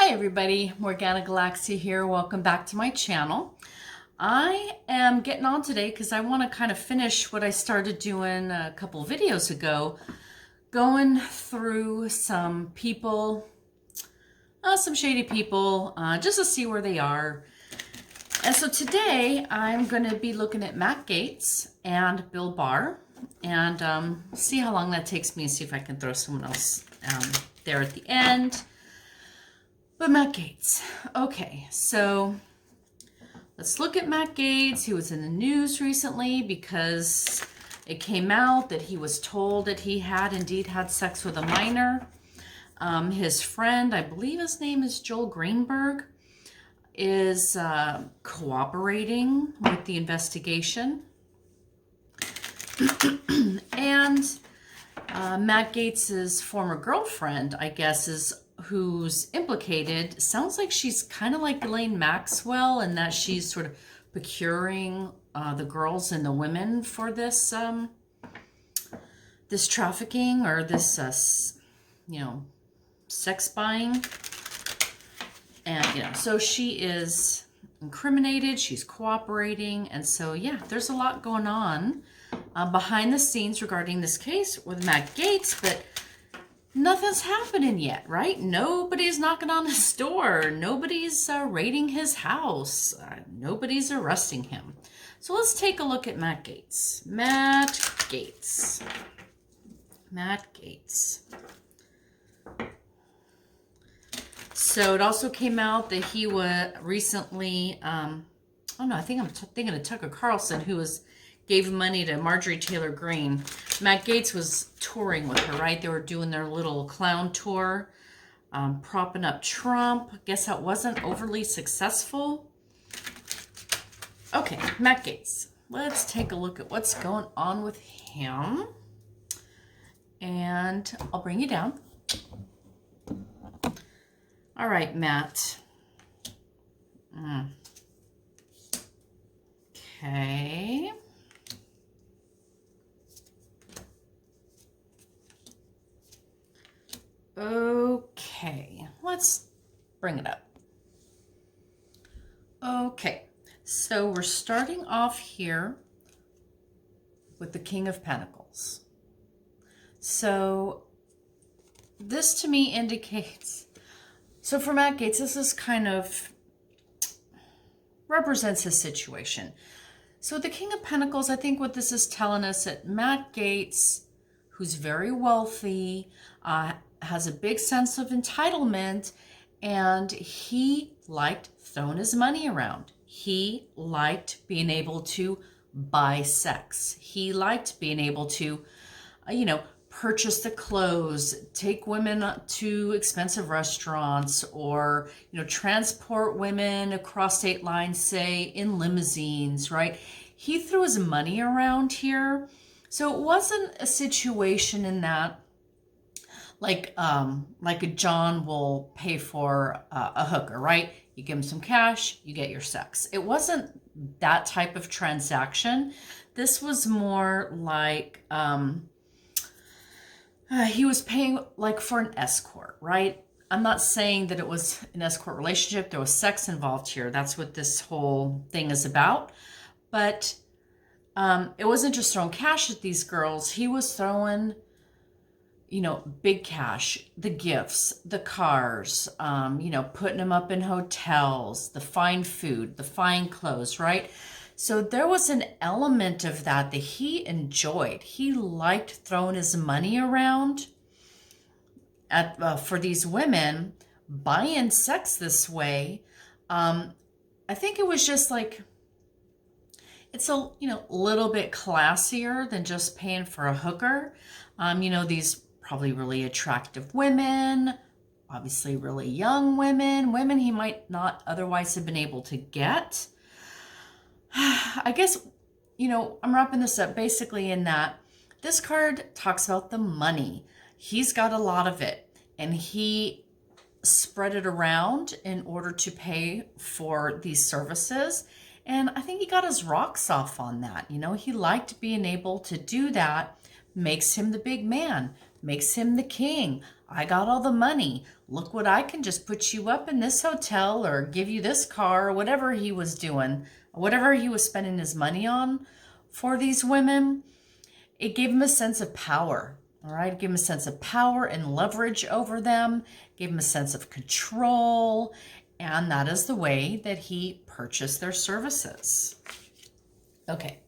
Hi everybody, Morgana Galaxia here. Welcome back to my channel. I am getting on today because I want to kind of finish what I started doing a couple videos ago, going through some people, some shady people, just to see where they are. And so today I'm going to be looking at Matt Gaetz and Bill Barr and see how long that takes me and see if I can throw someone else there at the end. But Matt Gaetz. Okay, so let's look at Matt Gaetz. He was in the news recently because it came out that he was told that he had indeed had sex with a minor. His friend, I believe his name is Joel Greenberg, is cooperating with the investigation. And Matt Gaetz's former girlfriend, I guess, who's implicated, sounds like she's kind of like Elaine Maxwell in that she's sort of procuring the girls and the women for this this trafficking or this sex buying. And so she is incriminated, she's cooperating, and so yeah, there's a lot going on behind the scenes regarding this case with Matt Gaetz, but nothing's happening yet, right? Nobody's knocking on his door. Nobody's raiding his house. Nobody's arresting him. So let's take a look at Matt Gaetz. Matt Gaetz. Matt Gaetz. So it also came out that he was recently, I think I'm thinking of Tucker Carlson, who gave money to Marjorie Taylor Greene. Matt Gaetz was touring with her, right? They were doing their little clown tour, propping up Trump. Guess that wasn't overly successful. Okay, Matt Gaetz. Let's take a look at what's going on with him. And I'll bring you down. All right, Matt. Okay. Okay, let's bring it up. Okay, so we're starting off here with the King of Pentacles. So this to me indicates, so for Matt Gaetz, this is kind of represents his situation. So the King of Pentacles, I think what this is telling us that Matt Gaetz, who's very wealthy, has a big sense of entitlement, and he liked throwing his money around. He liked being able to buy sex. He liked being able to, purchase the clothes, take women to expensive restaurants, or, transport women across state lines, say, in limousines, right? He threw his money around here. So it wasn't a situation in that, like a John will pay for a hooker, right? You give him some cash, you get your sex. It wasn't that type of transaction. This was more like he was paying like for an escort, right? I'm not saying that it was an escort relationship. There was sex involved here. That's what this whole thing is about. But it wasn't just throwing cash at these girls. He was throwing, big cash, the gifts, the cars, putting them up in hotels, the fine food, the fine clothes, right? So there was an element of that he enjoyed. He liked throwing his money around for these women, buying sex this way. I think it was just like, it's a little bit classier than just paying for a hooker. These probably really attractive women, obviously really young women he might not otherwise have been able to get. I guess, I'm wrapping this up basically in that this card talks about the money. He's got a lot of it, and he spread it around in order to pay for these services. And I think he got his rocks off on that. He liked being able to do that. Makes him the big man, makes him the king. I got all the money. Look what I can just put you up in this hotel or give you this car or whatever he was doing, whatever he was spending his money on for these women. It gave him a sense of power. All right, it gave him a sense of power and leverage over them, gave him a sense of control, and that is the way that he purchased their services. Okay,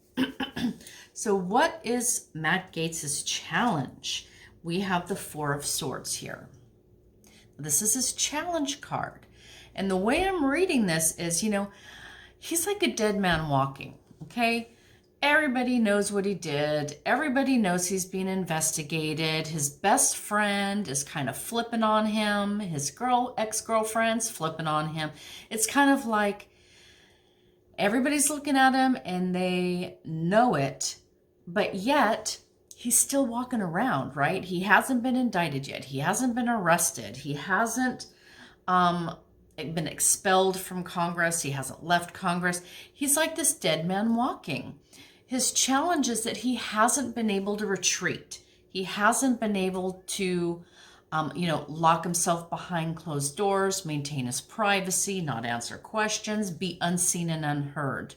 so what is Matt Gaetz's challenge? We have the Four of Swords here. This is his challenge card. And the way I'm reading this is, he's like a dead man walking, okay? Everybody knows what he did. Everybody knows he's being investigated. His best friend is kind of flipping on him. His ex-girlfriend's flipping on him. It's kind of like everybody's looking at him and they know it, but yet he's still walking around, right? He hasn't been indicted yet. He hasn't been arrested. He hasn't been expelled from Congress. He hasn't left Congress. He's like this dead man walking. His challenge is that he hasn't been able to retreat. He hasn't been able to, lock himself behind closed doors, maintain his privacy, not answer questions, be unseen and unheard.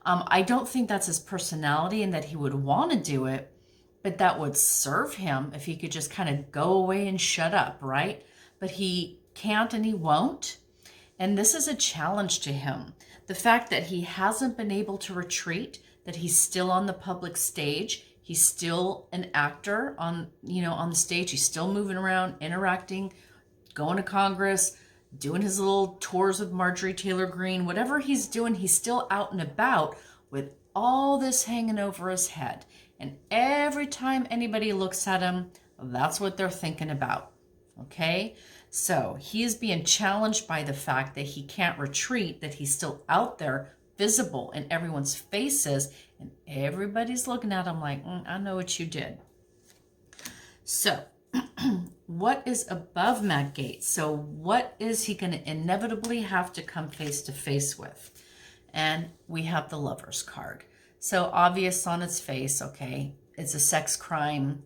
I don't think that's his personality and that he would want to do it, but that would serve him if he could just kind of go away and shut up, right? But he can't and he won't. And this is a challenge to him. The fact that he hasn't been able to retreat, that he's still on the public stage, he's still an actor on the stage, he's still moving around, interacting, going to Congress, doing his little tours with Marjorie Taylor Greene, whatever he's doing, he's still out and about with all this hanging over his head. And every time anybody looks at him, that's what they're thinking about, okay? So he is being challenged by the fact that he can't retreat, that he's still out there, visible in everyone's faces, and everybody's looking at him like, I know what you did. So what is above Matt Gaetz? So what is he going to inevitably have to come face to face with? And we have the Lover's card. So obvious on its face, okay, it's a sex crime,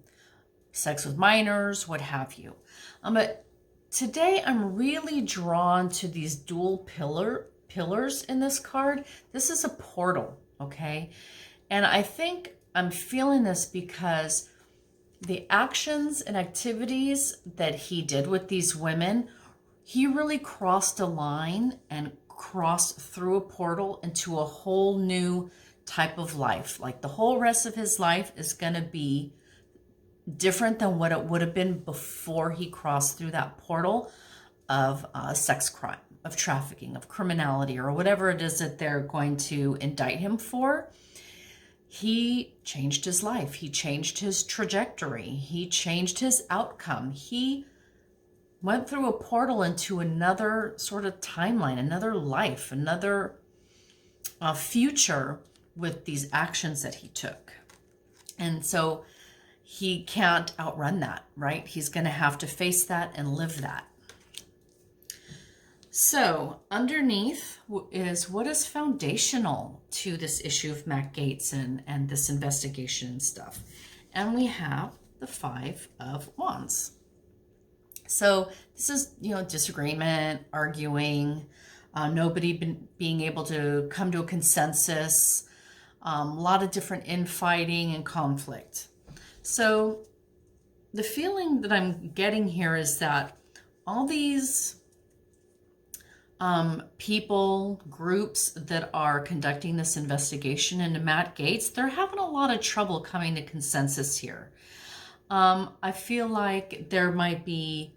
sex with minors, what have you. But today I'm really drawn to these dual pillars in this card. This is a portal, okay? And I think I'm feeling this because the actions and activities that he did with these women, he really crossed a line and crossed through a portal into a whole new type of life. Like the whole rest of his life is going to be different than what it would have been before he crossed through that portal of sex crime, of trafficking, of criminality, or whatever it is that they're going to indict him for. He changed his life. He changed his trajectory. He changed his outcome. He went through a portal into another sort of timeline, another life, another future with these actions that he took. And so he can't outrun that, right? He's going to have to face that and live that. So underneath is what is foundational to this issue of Matt Gaetz and this investigation and stuff. And we have the Five of Wands. So this is, disagreement, arguing, nobody being able to come to a consensus, a lot of different infighting and conflict. So the feeling that I'm getting here is that all these people, groups that are conducting this investigation into Matt Gaetz, they're having a lot of trouble coming to consensus here. I feel like there might be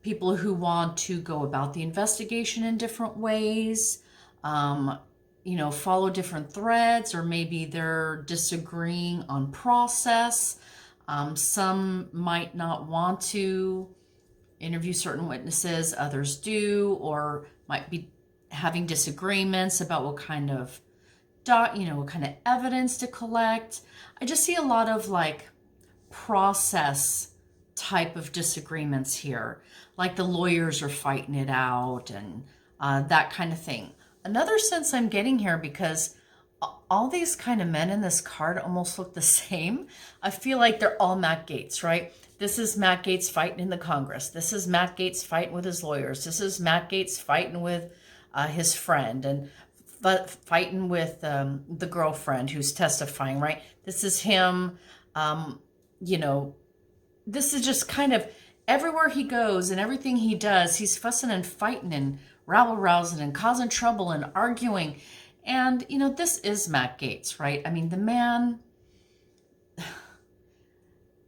people who want to go about the investigation in different ways, follow different threads, or maybe they're disagreeing on process. Some might not want to interview certain witnesses, others do, or might be having disagreements about what kind of evidence to collect. I just see a lot of process type of disagreements here, like the lawyers are fighting it out and that kind of thing. Another sense I'm getting here, because all these kind of men in this card almost look the same. I feel like they're all Matt Gaetz, right? This is Matt Gaetz fighting in the Congress. This is Matt Gaetz fighting with his lawyers. This is Matt Gaetz fighting with his friend and fighting with the girlfriend who's testifying, right? This is him, you know, this is just kind of everywhere he goes and everything he does, he's fussing and fighting and rabble-rousing and causing trouble and arguing. And, you know, this is Matt Gaetz, right? I mean, the man,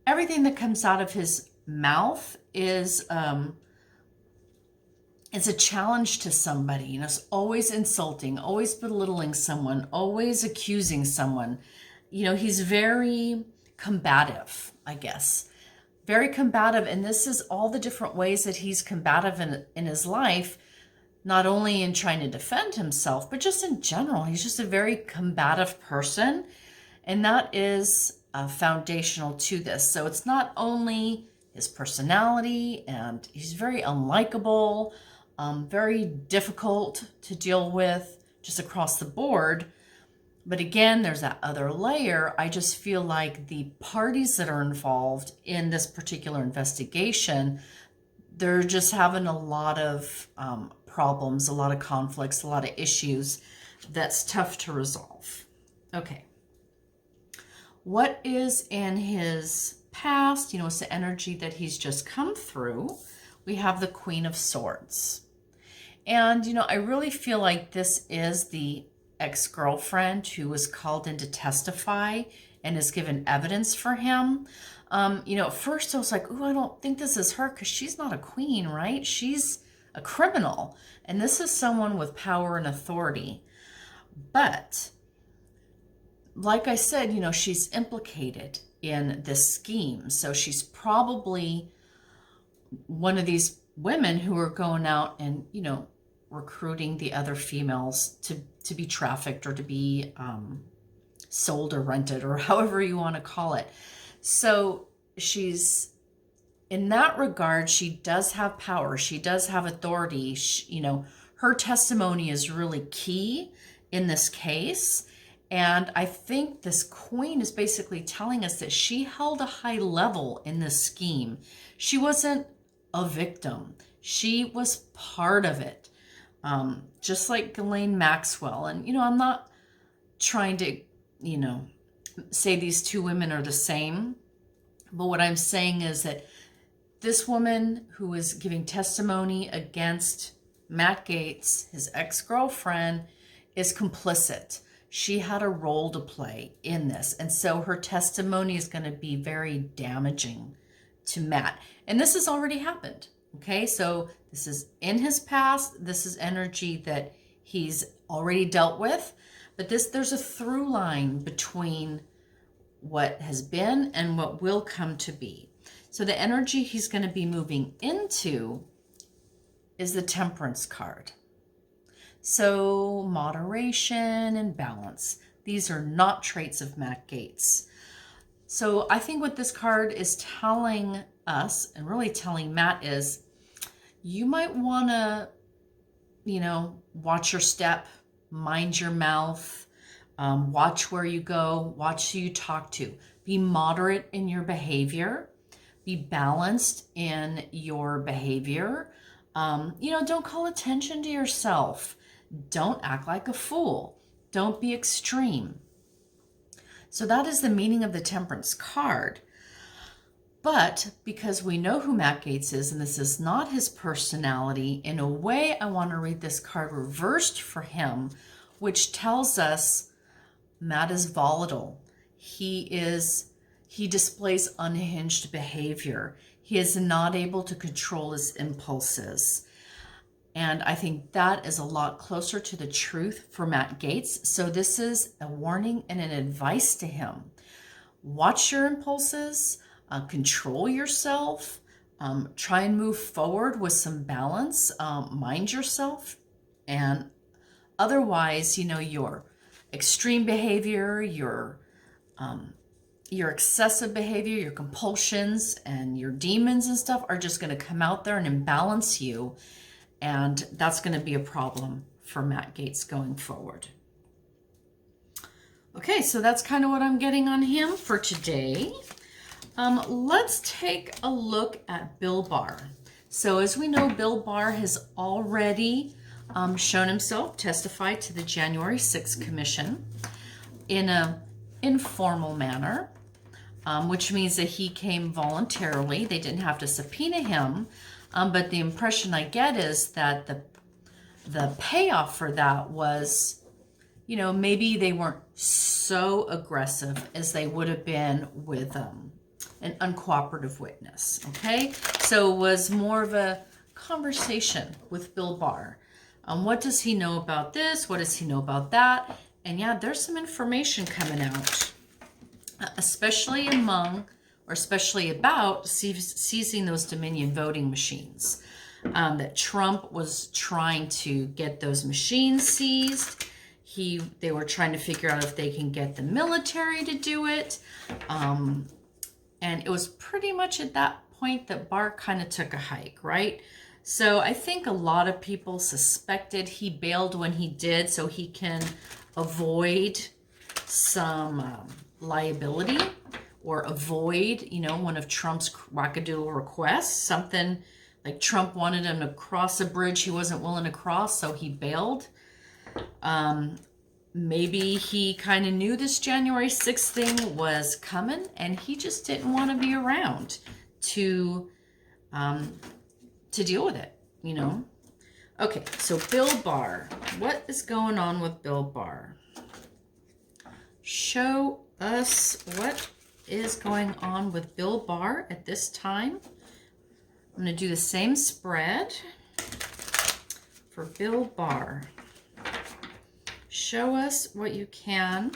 everything that comes out of his mouth is a challenge to somebody. You know, it's always insulting, always belittling someone, always accusing someone. You know, he's very combative, I guess. Very combative. And this is all the different ways that he's combative in his life, not only in trying to defend himself, but just in general. He's just a very combative person. And that is foundational to this. So it's not only his personality, and he's very unlikable, very difficult to deal with just across the board. But again, there's that other layer. I just feel like the parties that are involved in this particular investigation, they're just having a lot of problems, a lot of conflicts, a lot of issues that's tough to resolve. Okay. What is in his past? You know, it's the energy that he's just come through. We have the Queen of Swords. And, you know, I really feel like this is the ex-girlfriend who was called in to testify and has given evidence for him. You know, at first I was like, oh, I don't think this is her because she's not a queen, right? She's a criminal. And this is someone with power and authority. But like I said, you know, she's implicated in this scheme. So she's probably one of these women who are going out and, you know, recruiting the other females to be trafficked or to be sold or rented or however you want to call it. So she's, in that regard, she does have power. She does have authority. You know, her testimony is really key in this case. And I think this queen is basically telling us that she held a high level in this scheme. She wasn't a victim. She was part of it. Just like Ghislaine Maxwell. And, you know, I'm not trying to, you know, say these two women are the same. But what I'm saying is that this woman who is giving testimony against Matt Gaetz, his ex-girlfriend, is complicit. She had a role to play in this. And so her testimony is going to be very damaging to Matt. And this has already happened. Okay, so this is in his past. This is energy that he's already dealt with. But there's a through line between what has been and what will come to be. So the energy he's going to be moving into is the Temperance card. So moderation and balance. These are not traits of Matt Gaetz. So I think what this card is telling us and really telling Matt is you might want to, you know, watch your step, mind your mouth, watch where you go, watch who you talk to. Be moderate in your behavior. Be balanced in your behavior. You know, don't call attention to yourself. Don't act like a fool. Don't be extreme. So that is the meaning of the Temperance card. But because we know who Matt Gaetz is, and this is not his personality, in a way, I want to read this card reversed for him, which tells us Matt is volatile. He displays unhinged behavior. He is not able to control his impulses. And I think that is a lot closer to the truth for Matt Gaetz. So this is a warning and an advice to him. Watch your impulses, control yourself, try and move forward with some balance, mind yourself. And otherwise, you know, your extreme behavior, your excessive behavior, your compulsions and your demons and stuff are just going to come out there and imbalance you. And that's going to be a problem for Matt Gaetz going forward. Okay, so that's kind of what I'm getting on him for today. Let's take a look at Bill Barr. So as we know, Bill Barr has already shown himself, testified to the January 6th Commission in an informal manner, which means that he came voluntarily. They didn't have to subpoena him, but the impression I get is that the payoff for that was, you know, maybe they weren't so aggressive as they would have been with an uncooperative witness, okay? So it was more of a conversation with Bill Barr. What does he know about this? What does he know about that? And yeah, there's some information coming out, especially about seizing those Dominion voting machines. That Trump was trying to get those machines seized. They were trying to figure out if they can get the military to do it. And it was pretty much at that point that Barr kind of took a hike, right? So I think a lot of people suspected he bailed when he did so he can avoid some liability, or avoid, you know, one of Trump's wackadoodle requests, something like Trump wanted him to cross a bridge he wasn't willing to cross, so he bailed. Maybe he kind of knew this January 6th thing was coming, and he just didn't want to be around to deal with it, you know? Okay, so Bill Barr. What is going on with Bill Barr? Show us what is going on with Bill Barr at this time. I'm going to do the same spread for Bill Barr. Show us what you can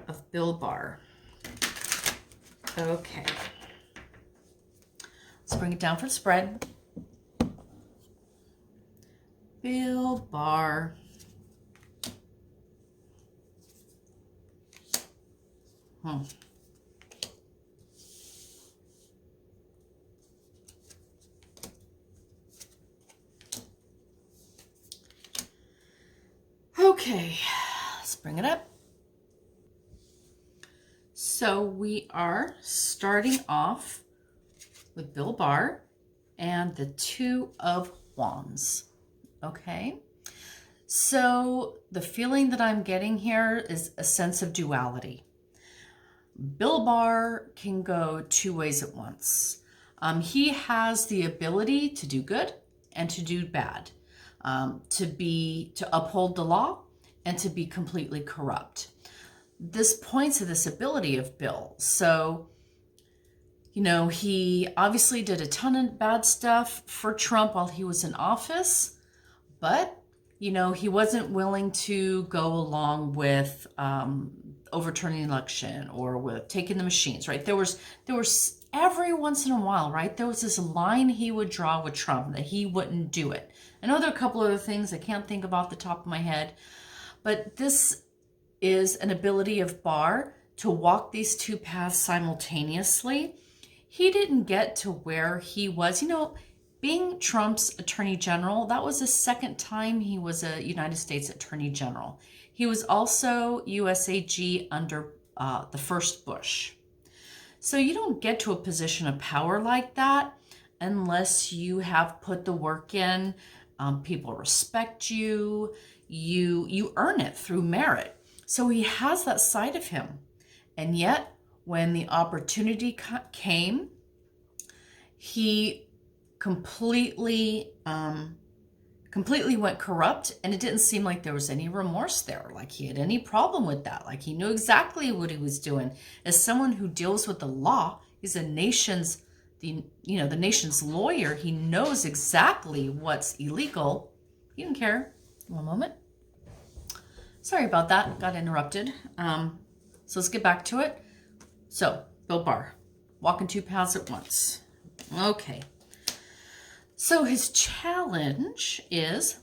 of Bill Barr. Okay. Let's bring it down for the spread. Bill Barr. Okay, let's bring it up. So we are starting off with Bill Barr and the Two of Wands. Okay, so the feeling that I'm getting here is a sense of duality. Bill Barr can go two ways at once. He has the ability to do good and to do bad, to uphold the law and to be completely corrupt. This points to this ability of Bill. So, you know, he obviously did a ton of bad stuff for Trump while he was in office, but, you know, he wasn't willing to go along with overturning the election or with taking the machines, right? There was every once in a while, right? There was this line he would draw with Trump that he wouldn't do it. I know there are a couple other things I can't think of off the top of my head, but this is an ability of Barr to walk these two paths simultaneously. He didn't get to where he was, you know, being Trump's attorney general. That was the second time he was a United States attorney general. He was also USAG under the first Bush. So you don't get to a position of power like that unless you have put the work in. People respect you. You earn it through merit. So he has that side of him. And yet, when the opportunity came, he completely went corrupt, and it didn't seem like there was any remorse there, like he had any problem with that, like he knew exactly what he was doing. As someone who deals with the law, he's the nation's lawyer. He knows exactly what's illegal. He didn't care. One moment. Sorry about that. Got interrupted. So let's get back to it. So, Bill Barr, walking two paths at once. Okay. So his challenge is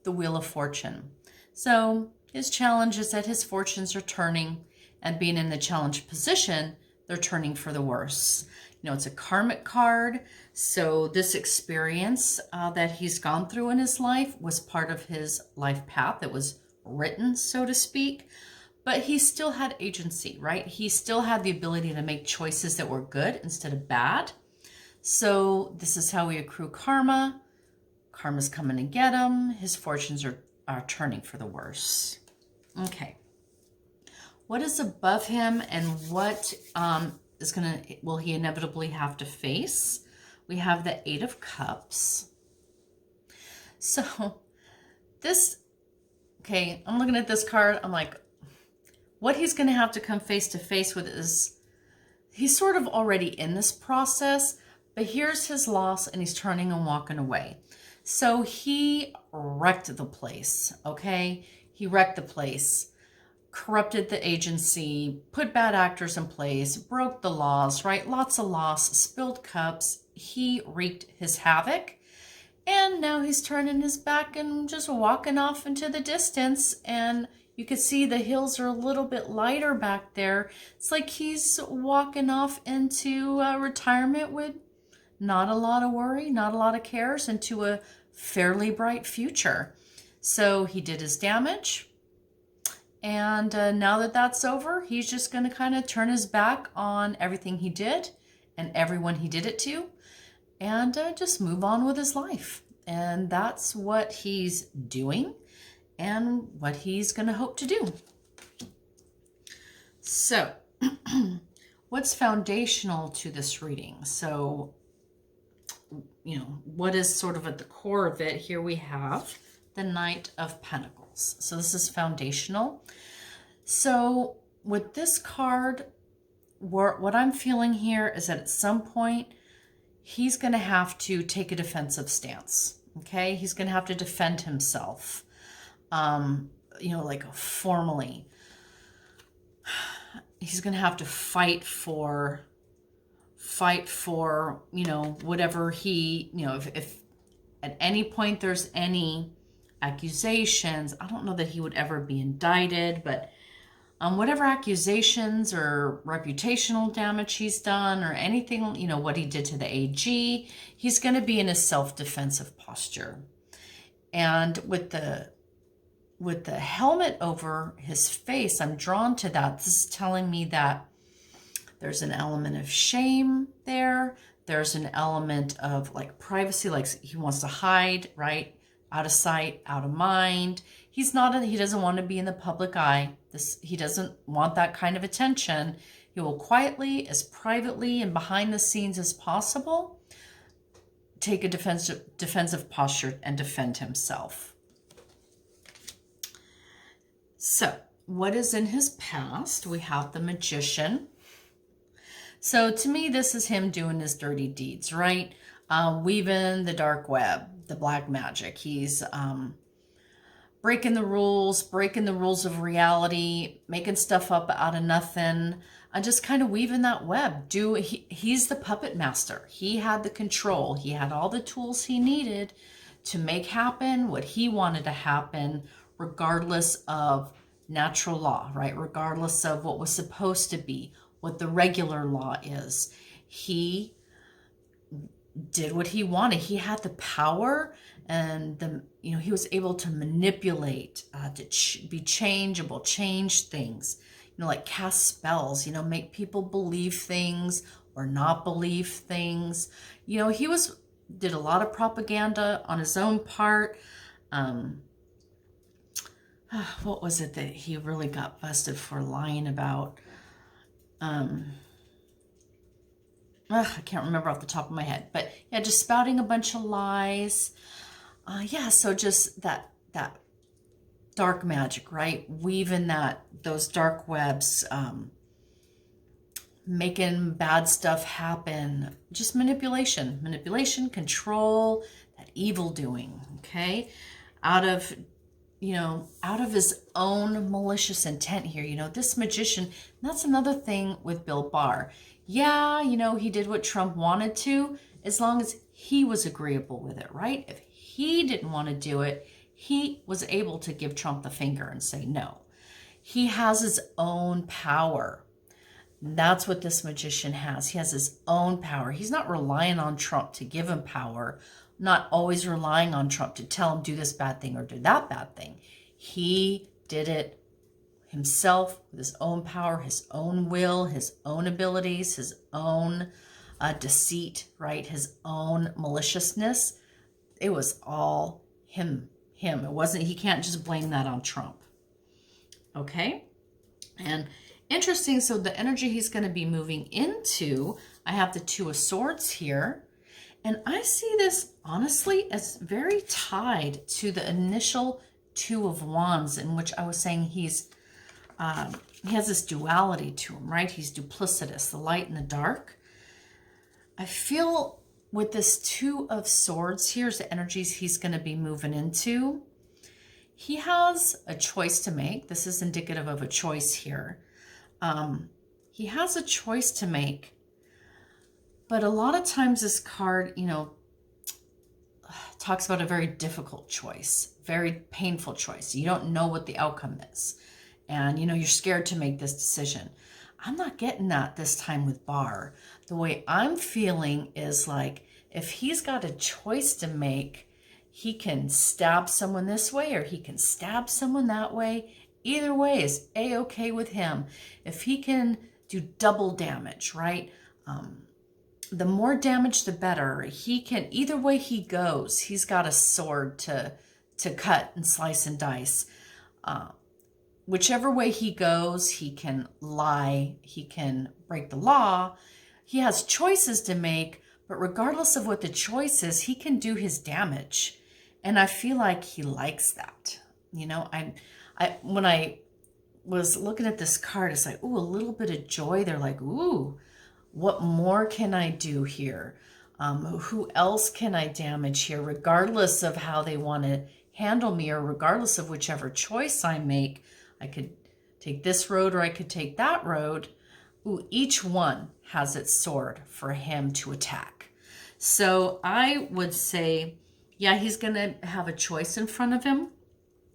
the Wheel of Fortune. So his challenge is that his fortunes are turning, and being in the challenge position, they're turning for the worse. You know, it's a karmic card. So this experience that he's gone through in his life was part of his life path. It was written, so to speak. but he still had agency, right? He still had the ability to make choices that were good instead of bad. So this is how we accrue karma. Karma's coming to get him. His fortunes are turning for the worse. Okay. What is above him, and what will he inevitably have to face? We have the Eight of Cups. So this, okay, I'm looking at this card. I'm like, what he's going to have to come face to face with is, he's sort of already in this process, but here's his loss and he's turning and walking away. So he wrecked the place, okay? He wrecked the place, corrupted the agency, put bad actors in place, broke the laws, right? Lots of loss, spilled cups. He wreaked his havoc. And now he's turning his back and just walking off into the distance. And you can see the hills are a little bit lighter back there. It's like he's walking off into retirement with not a lot of worry, not a lot of cares, into a fairly bright future. So he did his damage. And now that that's over, he's just going to kind of turn his back on everything he did and everyone he did it to, and just move on with his life. And that's what he's doing and what he's going to hope to do. So what's foundational to this reading? So, you know, what is sort of at the core of it? Here we have the Knight of Pentacles. So this is foundational. So with this card, what I'm feeling here is that at some point, he's going to have to take a defensive stance. Okay, he's going to have to defend himself, you know, like formally. He's going to have to fight for, you know, whatever he, you know, if at any point there's any accusations, I don't know that he would ever be indicted, but whatever accusations or reputational damage he's done or anything, you know, what he did to the AG, he's going to be in a self-defensive posture. And with the helmet over his face, I'm drawn to that. This is telling me that there's an element of shame there. There's an element of like privacy, like he wants to hide, right? Out of sight, out of mind. He doesn't want to be in the public eye. He doesn't want that kind of attention. He will quietly, as privately and behind the scenes as possible, take a defensive posture and defend himself. So, what is in his past? We have the Magician. So, to me, this is him doing his dirty deeds, right? Weaving the dark web, the black magic. He's breaking the rules of reality, making stuff up out of nothing, and just kind of weaving that web. He's the puppet master. He had the control. He had all the tools he needed to make happen what he wanted to happen, regardless of natural law, right? Regardless of what was supposed to be, what the regular law is. He did what he wanted. He had the power, and he was able to manipulate, to be changeable, change things, like cast spells, make people believe things or not believe things. He did a lot of propaganda on his own part. What was it that he really got busted for lying about? I can't remember off the top of my head, but yeah, just spouting a bunch of lies. So just that dark magic, right? Weaving those dark webs, making bad stuff happen. Just manipulation, control, that evil doing, okay? Out of his own malicious intent here. This magician, that's another thing with Bill Barr. Yeah, he did what Trump wanted to, as long as he was agreeable with it, right? If he didn't want to do it, he was able to give Trump the finger and say no. He has his own power. That's what this magician has. He has his own power. He's not relying on Trump to give him power, not always relying on Trump to tell him do this bad thing or do that bad thing. He did it himself with his own power, his own will, his own abilities, his own deceit, right? His own maliciousness. It was all him. It wasn't, he can't just blame that on Trump. Okay? And interesting, so the energy he's going to be moving into, I have the Two of Swords here. And I see this, honestly, as very tied to the initial Two of Wands, in which I was saying he has this duality to him, right? He's duplicitous, the light and the dark. I feel with this Two of Swords, here's the energies he's going to be moving into. He has a choice to make. This is indicative of a choice here. He has a choice to make. But a lot of times this card, you know, talks about a very difficult choice, very painful choice. You don't know what the outcome is. And, you know, you're scared to make this decision. I'm not getting that this time with Barr. The way I'm feeling is like, if he's got a choice to make, he can stab someone this way or he can stab someone that way. Either way is A-okay with him. If he can do double damage, right? The more damage, the better. He can, either way he goes, he's got a sword to cut and slice and dice. Whichever way he goes, he can lie, he can break the law. He has choices to make, but regardless of what the choice is, he can do his damage. And I feel like he likes that. You know, when I was looking at this card, it's like, ooh, a little bit of joy. They're like, ooh, what more can I do here? Who else can I damage here? Regardless of how they want to handle me, or regardless of whichever choice I make, I could take this road or I could take that road. Ooh, each one has its sword for him to attack. So I would say, yeah, he's going to have a choice in front of him.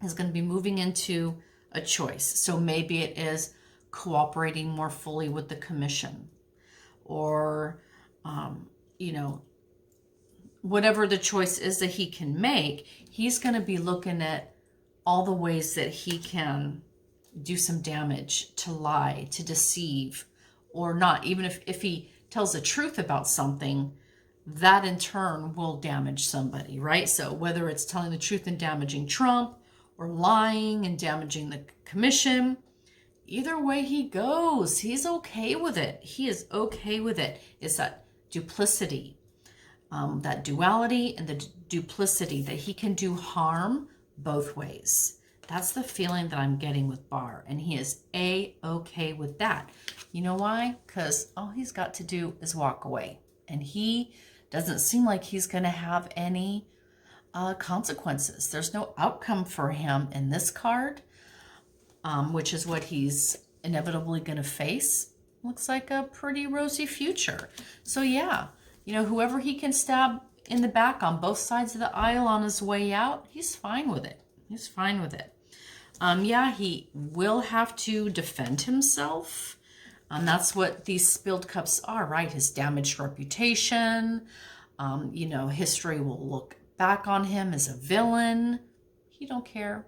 He's going to be moving into a choice. So maybe it is cooperating more fully with the commission, or, you know, whatever the choice is that he can make, he's going to be looking at all the ways that he can do some damage, to lie, to deceive, or not. Even if he tells the truth about something, that in turn will damage somebody, right? So whether it's telling the truth and damaging Trump, or lying and damaging the commission, either way he goes, he's okay with it. He is okay with it. It's that duplicity, that duality and the duplicity, that he can do harm both ways. That's the feeling that I'm getting with Barr, and he is A-okay with that. You know why? Because all he's got to do is walk away, and he doesn't seem like he's going to have any consequences. There's no outcome for him in this card, which is what he's inevitably going to face. Looks like a pretty rosy future. So yeah, you know, whoever he can stab in the back on both sides of the aisle on his way out, he's fine with it. He's fine with it. Yeah, he will have to defend himself. That's what these spilled cups are, right? His damaged reputation. You know, history will look back on him as a villain. He don't care.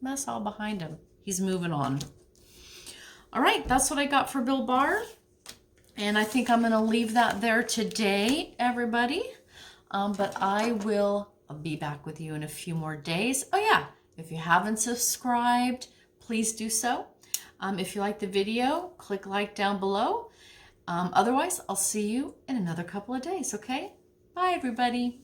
That's all behind him. He's moving on. All right, that's what I got for Bill Barr. And I think I'm going to leave that there today, everybody. But I will be back with you in a few more days. Oh, yeah. If you haven't subscribed, please do so. If you like the video, click like down below. Otherwise, I'll see you in another couple of days, okay? Bye, everybody.